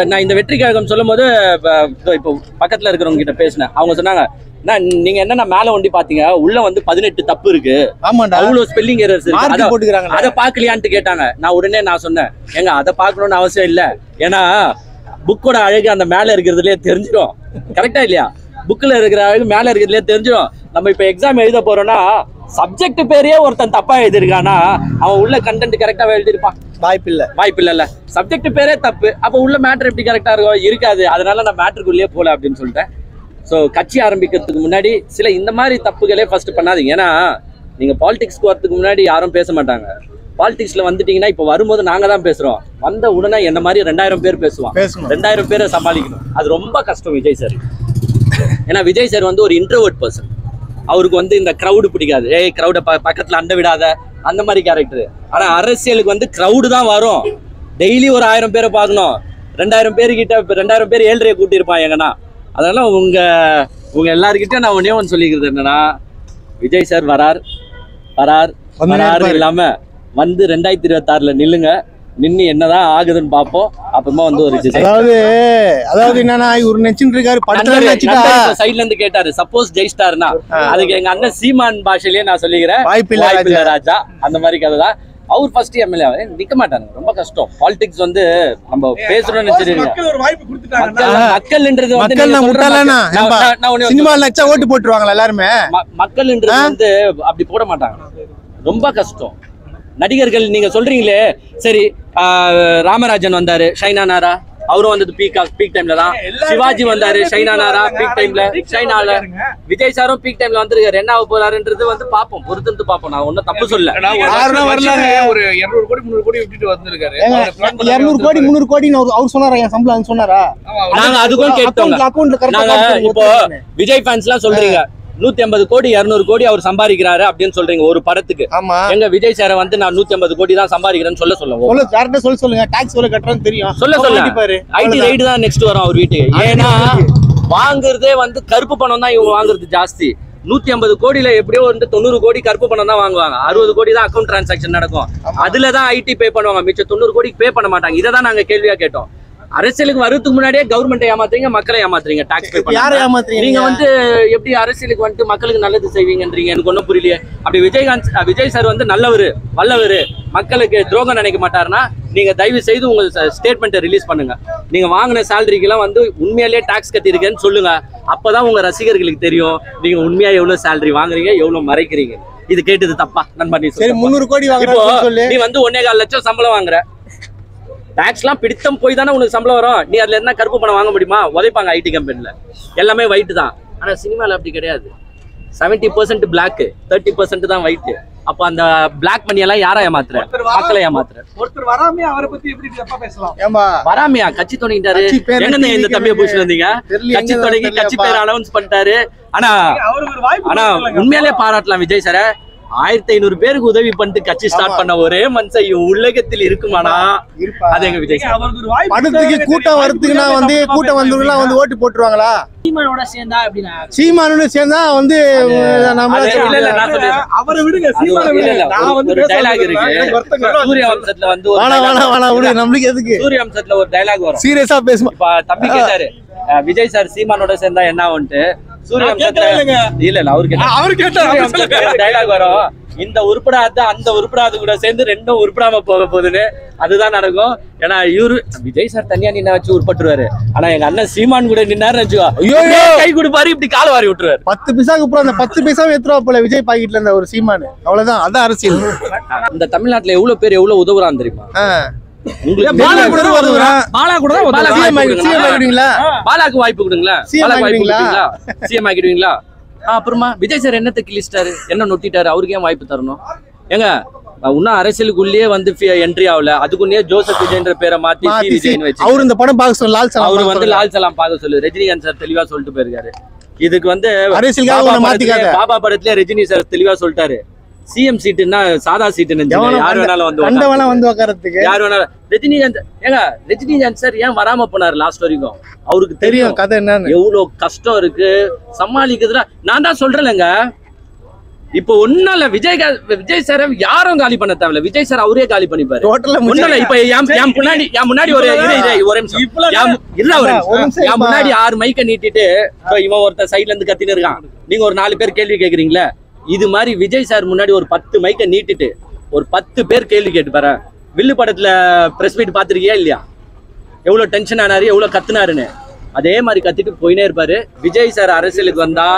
நான் இந்த வெற்றி கழகம் சொல்லும் போது இப்போ பக்கத்துல இருக்கிறவங்க கிட்ட பேசினேன். அவங்க சொன்னாங்க, நீங்க என்ன மேல ஒண்டி பாத்தீங்க, உள்ள வந்து 18 தப்பு இருக்கு, அவ்வளவு ஸ்பெல்லிங் எரர்ஸ் இருக்கு, அதை பாக்கலையான்ட்டு கேட்டாங்க. நான் சொன்னேன், ஏங்க அதை பாக்கணும்னு அவசியம் இல்ல, ஏன்னா புக்கோட அழகு அந்த மேல இருக்கிறதுலயே தெரிஞ்சிடும். கரெக்டா இல்லையா? புக்ல இருக்கிற அழகு மேல இருக்கிறதுலயே தெரிஞ்சிடும். நம்ம இப்ப எக்ஸாம் எழுத போறோம்னா சப்ஜெக்ட் பேரையே ஒருத்தன் தப்பா எழுதிருக்கானா அவன் உள்ள கண்டென்ட் கரெக்டாவே எழுதிருப்பான்? வாய்ப்பு இல்ல. சப்ஜெக்ட் பேரே தப்பு, அப்ப உள்ள மேட்டர் எப்படி கரெக்டா இருக்கும்? இருக்காது. அதனால நான் மேட்டருக்குள்ளேயே போல அப்படின்னு சொல்லிட்டேன். ஸோ கட்சி ஆரம்பிக்கிறதுக்கு முன்னாடி சில இந்த மாதிரி தப்புகளே ஃபர்ஸ்ட் பண்ணாதீங்க. ஏன்னா நீங்க பாலிடிக்ஸ்க்கு வரதுக்கு முன்னாடி யாரும் பேச மாட்டாங்க. பாலிடிக்ஸ்ல வந்துட்டீங்கன்னா இப்ப வரும்போது நாங்க தான் பேசுறோம், வந்த உடனே என்ன மாதிரி 2000 பேர் பேசுவான். 2000 பேரை சமாளிக்கணும், அது ரொம்ப கஷ்டம் விஜய் சார். ஏன்னா விஜய் சார் வந்து ஒரு இன்ட்ரோவர்ட் பர்சன். அவருக்கு வந்து இந்த கிரௌடு பிடிக்காது. கிரௌட பக்கத்துல அண்ட விடாத அந்த மாதிரி கேரக்டர். ஆனா அரசியலுக்கு வந்து கிரௌடு தான் வரும். டெய்லி ஒரு 1000 பேரை பார்க்கணும். 2000 பேருக்கிட்ட 2000 பேர் 7.5 கூட்டியிருப்பான் எங்கன்னா. அதனால உங்க எல்லாருக்கிட்டையும் நான் ஒன்னே ஒன்று சொல்லிக்கிறது என்னன்னா, விஜய் சார் வரார் இல்லாம வந்து 2026ல நில்லுங்க. நின்னு என்னதான் ஆகுதுன்னு பாப்போம். அப்புறமா வந்து ஒரு அதாவது என்னன்னா இவரு நினைச்சிட்டு இருக்காரு. சைட்ல இருந்து கேட்டாரு, சப்போஸ் ஜெயிஸ்டார்னா அதுக்கு எங்க அண்ணன் சீமான் பாஷையிலேயே நான் சொல்லிக்கிறேன், வாய்ப்பில்லை ராஜா. அந்த மாதிரி கதை தான். அவர் ஃபர்ஸ்ட் எம்எல்ஏ நிக்க மாட்டாங்க. ரொம்ப கஷ்டம். பாலிடிக்ஸ் வந்து நம்ம பேசுறோம்னு மக்கள்ன்றது ஓட்டு போட்டுருவாங்க எல்லாருமே. மக்கள்ன்றது வந்து அப்படி போட மாட்டாங்க. ரொம்ப கஷ்டம். நடிகர்கள் நீங்க சொல்றீங்களே, சரி ராமராஜன் வந்தாரு, ஷைனா நாரா அவரும் வந்தது பீக் டைம்ல தான். சிவாஜி வந்தாரு, ஷைனா நாரா பீக் டைம்ல, ஷைனால. விஜய் சாரும் பீக் டைம்ல வந்திருக்காரு. என்ன ஆக போறாருன்றது வந்து பாப்போம், பொறுத்து பாப்போம். நான் ஒன்னும் தப்பு சொல்ல. ஒரு 200 கோடி 300 கோடி விட்டுட்டு வந்திருக்காரு. 200 கோடி 300 கோடி அவர் சொன்னாரா? என் சம்பளம் சொன்னாரா? நாங்க அதுக்கும் கேட்டோம். இப்போ விஜய் ஃபேன்ஸ் எல்லாம் சொல்றீங்க 150 கோடி 200 கோடி அவர் சம்பாதிக்கிறாரு அப்படின்னு சொல்றீங்க ஒரு படத்துக்கு. எங்க விஜய் சாரை வந்து நான் 150 கோடி தான் சம்பாதிக்கிறேன்னு சொல்லுங்க. டாக்ஸ் எவ்வளவு கட்டறன்னு தெரியும். சொல்ல ஐடி ரைடு தான் நெக்ஸ்ட் வரும் அவர் வீட்டுக்கு. ஏன்னா வாங்குறதே வந்து கருப்பு பணம் தான் இவங்க வாங்குறது ஜாஸ்தி. 150 கோடியில எப்படியோ வந்து 90 கோடி கருப்பு பணம் தான் வாங்குவாங்க. 60 கோடி தான் அக்கௌண்ட் டிரான்சாக்சன் நடக்கும். அதுலதான் ஐடி பே பண்ணுவாங்க. மிச்சம் 90 கோடிக்கு பே பண்ண மாட்டாங்க. இதை தான் நாங்க கேள்வியா கேட்டோம். அரசியலுக்கு வரதுக்கு முன்னாடியே கவர்மெண்ட் ஏமாத்துறீங்க, மக்களை ஏமாத்துறீங்க. டாக்ஸ் பே பண்ணி நீங்க வந்து எப்படி அரசியலுக்கு வந்துட்டு மக்களுக்கு நல்லது செய்வீங்கன்றீங்க? எனக்கு ஒன்றும் புரியலையே. அப்படி விஜய் சார் வந்து நல்லவரு வல்லவரு, மக்களுக்கு துரோகம் நினைக்க மாட்டாருன்னா நீங்க தயவு செய்து உங்க ஸ்டேட்மெண்ட்டை ரிலீஸ் பண்ணுங்க. நீங்க வாங்கின சேலரிக்கெல்லாம் வந்து உண்மையிலேயே டாக்ஸ் கட்டிருக்கேன்னு சொல்லுங்க. அப்பதான் உங்க ரசிகர்களுக்கு தெரியும் நீங்க உண்மையா எவ்வளவு சேலரி வாங்குறீங்க, எவ்வளவு மறைக்கிறீங்க. இது கேட்டது தப்பா நண்பா? நீ 300 கோடி நீ வந்து 1.25 லட்சம் சம்பளம் வாங்குற. டாக்ஸ்லாம் பிடித்தம் போய் தானே உனக்கு சம்பளம் வரும். நீ அதுல என்ன கருப்பு பணம் வாங்க முடியுமா? உதைப்பாங்க ஐடி கம்பெனில. எல்லாமே ஒயிட் தான். ஆனா சினிமால அப்படி கிடையாது. 70% பிளாக், 30% தான் ஒயிட். அப்ப அந்த பிளாக் மணி எல்லாம் யாரா ஏமாத்துற? மக்களை ஏமாத்துற. ஒருத்தர் வராமையா அவரை பத்தி எப்படி தப்பா பேசலாம்? வராமையா கட்சி தொடங்கிட்டாரு. எங்க இந்த தம்பியை பூச்சி வந்தீங்க? கட்சி தொடங்கி கட்சி பேர் அனௌன்ஸ் பண்ணிட்டாரு. ஆனா உண்மையிலே பாராட்டலாம் விஜய் சார. 1500 பேருக்கு உதவி பண்ணிட்டு கட்சி ஸ்டார்ட் பண்ண ஒரே மனுஷன் உலகத்தில் இருக்குமானா அது எங்க விஜய் சார். படத்துக்கு கூட்டம் வரதுக்குன்னா வந்து கூட்டம் வந்தவங்கலாம் வந்து ஓட்டு போட்டுருவாங்களா? சீமானோட சேர்ந்தா அப்படினா சீமானோட சேர்ந்தா வந்து நம்ம இல்ல நான் சொல்றேன் அவரை விடுங்க. சீமான நான் வந்து ஒரு டயலாக் இருக்கு சூர்யா வம்சத்துல வந்து வாடா விடு. நமக்கு எதுக்கு சூர்யா வம்சத்துல ஒரு டயலாக் வரும். சீரியஸா பேசுமா? இப்ப தம்பி கேட்டாரு விஜய் சார் சீமானோட சேர்ந்தா என்ன ஆகும்னு. சூர்யா வம்சத்துல இல்ல அவரு கேட்டாரு டயலாக் வரும். இந்த உருப்படாத அந்த உருப்படாது கூட சேர்ந்து ரெண்டும் உருப்படாம போக போகுதுன்னு. அதுதான் நடக்கும். ஏன்னா இவரு விஜய் சார் தனியா நின்ன வச்சு உருப்பட்டுருவாரு. ஆனா எங்க அண்ணன் சீமான் கூட நின்னாரு வச்சுக்கோ, கை கொடுப்பாரு, இப்படி கால் வாரி விட்டுருவாரு. 10 பைசாக்கு அப்புறம் அந்த 10 பைசாவை எடுத்துருவா போல விஜய் பாக்கெட்ல இருந்த ஒரு சீமான். அவ்வளவுதான். அதான் அரசியல். இந்த தமிழ்நாட்டுல எவ்வளவு பேர் எவ்வளவு உதவுறான்னு தெரியுமா? பாலாக்கு வாய்ப்பு கொடுங்களா? சிஎம் ஆக்கிடுவீங்களா? அப்புறமா விஜய் சார் என்ன கிழிச்சிட்டாரு, என்ன நொட்டிட்டாரு, அவருக்கு ஏன் வாய்ப்பு தரணும்? ஏங்க இன்னும் அரசியலுக்குள்ளேயே வந்து என்ட்ரி ஆகல. அதுக்குள்ளேயே ஜோசப் விஜய்ன்ற பேரை மாத்தி விஜய் வச்சு அவரு இந்த படம் பார்க்க சொல்லு. அவரு வந்து லால் சலாம் பார்க்க சொல்லு. ரஜினிகாந்த் சார் தெளிவா சொல்லிட்டு போயிருக்காரு. இதுக்கு வந்து பாபா படத்துல ரஜினி சார் தெளிவா சொல்லிட்டாரு, சிஎம் சீட்டுன்னா சாதா சீட்டு யார் வேணாலும் வந்து உட்காரத்துக்கு யார் வேணாலும். ரஜினிகாந்த் சார் ஏன் வராம போனாரு லாஸ்ட் வரைக்கும்? அவருக்கு தெரியும் கதை என்ன, எவ்வளவு கஷ்டம் இருக்கு சமாளிக்கிறதுல. நான் தான் சொல்றேன்லங்க, இப்போ ஒண்ணும் இல்ல, விஜய் சார் யாரும் காலி பண்ண தேவையில்ல, விஜய் சார் அவரே காலி பண்ணிப்பாரு. ஒண்ணும் இல்ல, இப்ப என் முன்னாடி ஒரு என் முன்னாடி 6 மைக்க நீட்டிட்டு இவன் ஒருத்தர் சைட்ல இருந்து கத்தின்னு இருக்கான். நீங்க ஒரு 4 பேர் கேள்வி கேக்குறீங்களா? இது மாதிரி விஜய் சார் முன்னாடி ஒரு 10 மைக்க நீட்டிட்டு ஒரு 10 பேர் கேள்வி கேட்டு பாரு. வில்லு படத்துல பிரஸ் மீட் பாத்திருக்கியா இல்லையா? எவ்வளவு டென்ஷன் ஆனாரு, எவ்வளவு கத்துனாருன்னு. அதே மாதிரி கத்திட்டு போயினே இருப்பாரு. விஜய் சார் அரசியலுக்கு வந்தா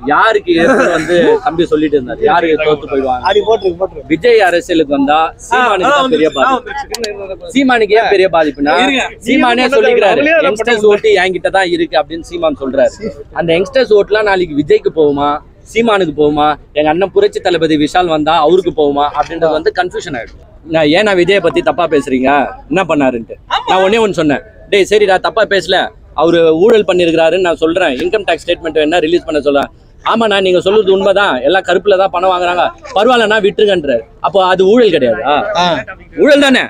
யாருக்கு வந்து தம்பி சொல்லிட்டு இருந்தாரு, யாருக்கு தோத்து போயிடுவாங்க. விஜய் அரசியலுக்கு வந்தா சீமானுக்கு பெரிய பாதிப்பு. சீமானுக்கு ஏன் பெரிய பாதிப்புனா, சீமானே சொல்லிக்கிறாரு யங்ஸ்டர்ஸ் ஓட்டு என்கிட்ட தான் இருக்கு அப்படின்னு சீமான் சொல்றாரு. அந்த யங்ஸ்டர்ஸ் ஓட்டுலாம் நாளைக்கு விஜய்க்கு போகுமா, சீமானுக்கு போகுமா, எங்க அண்ணன் புரட்சி தளபதி விஷால் வந்தா அவருக்கு போகுமா அப்படின்றது வந்து கன்ஃபியூஷன் ஆயிடும். நான் ஏன் விஜயை பத்தி தப்பா பேசுறீங்க, என்ன பண்ணாருன்ட்டு நான் ஒன்னே ஒன்னு சொன்னேன். டேய் சரிடா தப்பா பேசல, அவரு ஊழல் பண்ணிருக்காருன்னு நான் சொல்றேன், இன்கம் டாக்ஸ் ஸ்டேட்மெண்ட் என்ன ரிலீஸ் பண்ண சொல்றேன். ஆமாண்ணா நீங்க சொல்றது உண்மைதான், எல்லாம் கருப்புல தான் பணம் வாங்குறாங்க, பரவாயில்லண்ணா விட்டுருங்கன்றாரு. அப்போ அது ஊழல் கிடையாதா? ஊழல் தானே.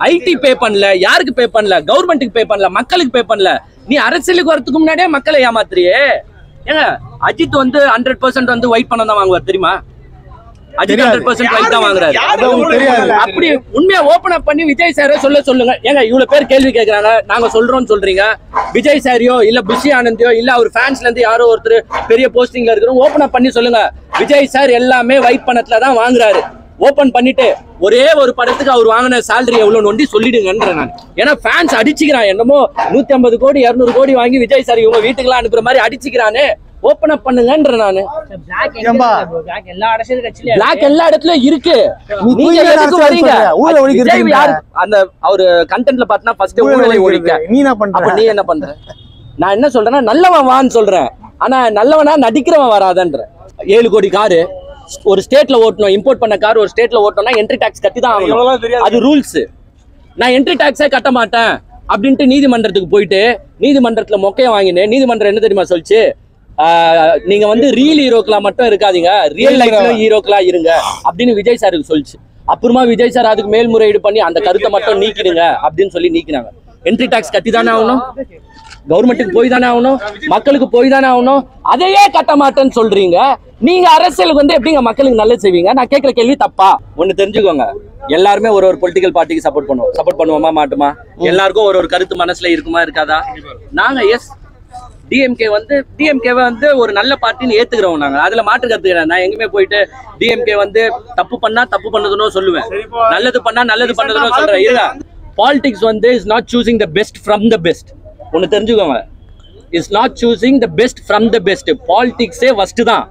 ஐடி பே பண்ணல, யாருக்கு பே பண்ணல, கவர்மெண்ட்டுக்கு பே பண்ணல, மக்களுக்கு பே பண்ணல. நீ அரசியலுக்கு வரதுக்கு முன்னாடியே மக்களை ஏமாத்துறியே. ஏங்க அஜித் வந்து 100% வந்து ஒயிட் பணம் தான் வாங்குவார் தெரியுமா? அஜித் 100% ஒயிட் தான் வாங்குறாரு. அப்படி உண்மையா ஓபன் அப் பண்ணி விஜய் சாரே சொல்லுங்க. ஏங்க இவ்வளவு பேர் கேள்வி கேட்கறாங்க, நாங்க சொல்றோம்னு சொல்றீங்க. விஜய் சாரியோ இல்ல புஷி ஆனந்தியோ இல்ல அவர் ஃபேன்ஸ்ல இருந்து யாரோ ஒருத்தர் பெரிய போஸ்டிங்ல இருக்கிறோம், ஓபன் அப் பண்ணி சொல்லுங்க. விஜய் சார் எல்லாமே ஒயிட் பணத்துல தான் வாங்குறாரு. ஓபன் பண்ணிட்டு ஒரே ஒரு படத்துக்கு அவர் வாங்கின சேலரி எவ்வளவு நோண்டி சொல்லிடுங்கன்ற நான். ஏன்னா ஃபேன்ஸ் அடிச்சுக்கிறான், என்னமோ 150 கோடி 200 கோடி வாங்கி விஜய் சார் இவங்க வீட்டுக்கெல்லாம் அனுப்புற மாதிரி அடிச்சுக்கிறானே. ஓபன் அப் பண்ணுங்கன்ற நானு. பிளாக் எல்லா இடத்துலயும் இருக்கு. நீங்க எதுக்கு வரீங்க? அந்த அவரு கண்டென்ட்ல பார்த்தா ஃபர்ஸ்ட் ஊழலை ஒழிக்க. நீ என்ன பண்ற? அப்ப நீ என்ன பண்ற? நான் என்ன சொல்றேன்னா நல்லவன் வான்னு சொல்றேன், ஆனா நல்லவனா நடிக்கிறவன் வராதன்ற. 7 கோடி காரு ஒரு ஸ்டேட்ல ஓட்டணும், இம்போர்ட் பண்ண கார் ஒரு ஸ்டேட்ல ஓட்டணும்னா என்ட்ரி டாக்ஸ் கட்டி தான் ஆகணும், அது ரூல்ஸ். நான் என்ட்ரி டாக்ஸே கட்ட மாட்டேன் அப்படின்ட்டு நீதிமன்றத்துக்கு போயிட்டு நீதிமன்றத்துல மொக்கைய வாங்கினேன். நீதிமன்றம் என்ன தெரியுமா சொல்லிச்சு, நீங்க வந்து ரியல் ஹீரோக்களா மட்டும் இருக்காதீங்க, ரியல் லைஃப்ல ஹீரோக்களா இருங்க அப்படின்னு விஜய் சாருக்கு சொல்லிச்சு. அப்புறமா விஜய் சார் அதுக்கு மேல்முறையீடு பண்ணி அந்த கருத்தை மட்டும் நீக்கிடுங்க அப்படின்னு சொல்லி நீக்கினாங்க. என்ட்ரி டாக்ஸ் கட்டி தானே ஆகணும், கவர்மெண்ட்டுக்கு போய் தானே ஆகணும், மக்களுக்கு போய் தானே ஆகணும். அதையே கட்ட மாட்டேன்னு சொல்றீங்க. நீங்க அரசியலுக்கு வந்து எப்படிங்க மக்களுக்கு நல்லது செய்வீங்க? நான் கேட்கிற கேள்வி தப்பா? ஒண்ணு தெரிஞ்சுக்கோங்க, எல்லாருமே ஒரு பொலிட்டிக்கல் பார்ட்டிக்கு சப்போர்ட் பண்ணுவோமா மாட்டுமா? எல்லாருக்கும் ஒரு கருத்து மனசுல இருக்குமா இருக்காதா? நாங்க எஸ் டிஎம்கே வந்து ஒரு நல்ல பார்ட்டின்னு ஏத்துக்கிறோம் நாங்க, அதுல மாற்று கருத்து கிடையாது. நான் எங்குமே போயிட்டு டிஎம்கே வந்து தப்பு பண்ணா தப்பு பண்ணதுன்னு சொல்லுவேன், நல்லது பண்ணா நல்லது பண்ணதுன்னு சொல்றேன். இருங்க, பாலிடிக்ஸ் வந்து is not choosing the best from the best. ஒன்னு தெரிஞ்சுக்கோங்க, is not choosing the best from the best. பாலிடிக்ஸே வர்ஸ்ட் தான்.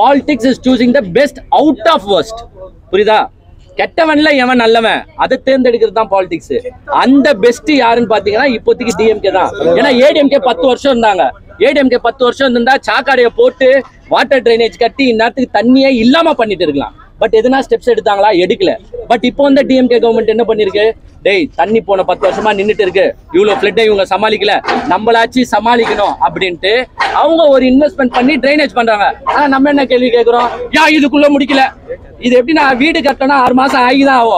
Politics is choosing the best out of worst. புரியுதா? கெட்டவன்ல எவன் நல்லவன் அதை தேர்ந்தெடுக்கிறது தான் பாலிடிக்ஸ். அந்த பெஸ்ட் யாருன்னு பாத்தீங்கன்னா இப்போதைக்கு டிஎம்கே தான். ஏன்னா ஏடிஎம்கே 10 வருஷம் இருந்தாங்க. ஏடிஎம்கே 10 வருஷம் இருந்தா சாக்காடைய போட்டு வாட்டர் ட்ரைனேஜ் கட்டி இந்நேரத்துக்கு தண்ணியே இல்லாம பண்ணிட்டு இருக்கலாம். பட் எதுனா ஸ்டெப்ஸ் எடுத்தாங்களா? எடுக்கல. பட் இப்போ வந்து டிஎம்கே கவர்மெண்ட் என்ன பண்ணிருக்கு, டேய் தண்ணி போன 10 வருஷமா நின்றுட்டு இருக்கு, இவ்வளவு ஃபிளட்டை இவங்க சமாளிக்கல, நம்மளாச்சு சமாளிக்கணும் அப்படின்ட்டு அவங்க ஒரு இன்வெஸ்ட்மெண்ட் பண்ணி ட்ரைனேஜ் பண்றாங்க. ஆனா நம்ம என்ன கேள்வி கேட்கிறோம், இதுக்குள்ள முடிக்கல. இது எப்படி நான் வீடு கட்டணும் 6 மாசம் ஆகிதான் ஆகும்.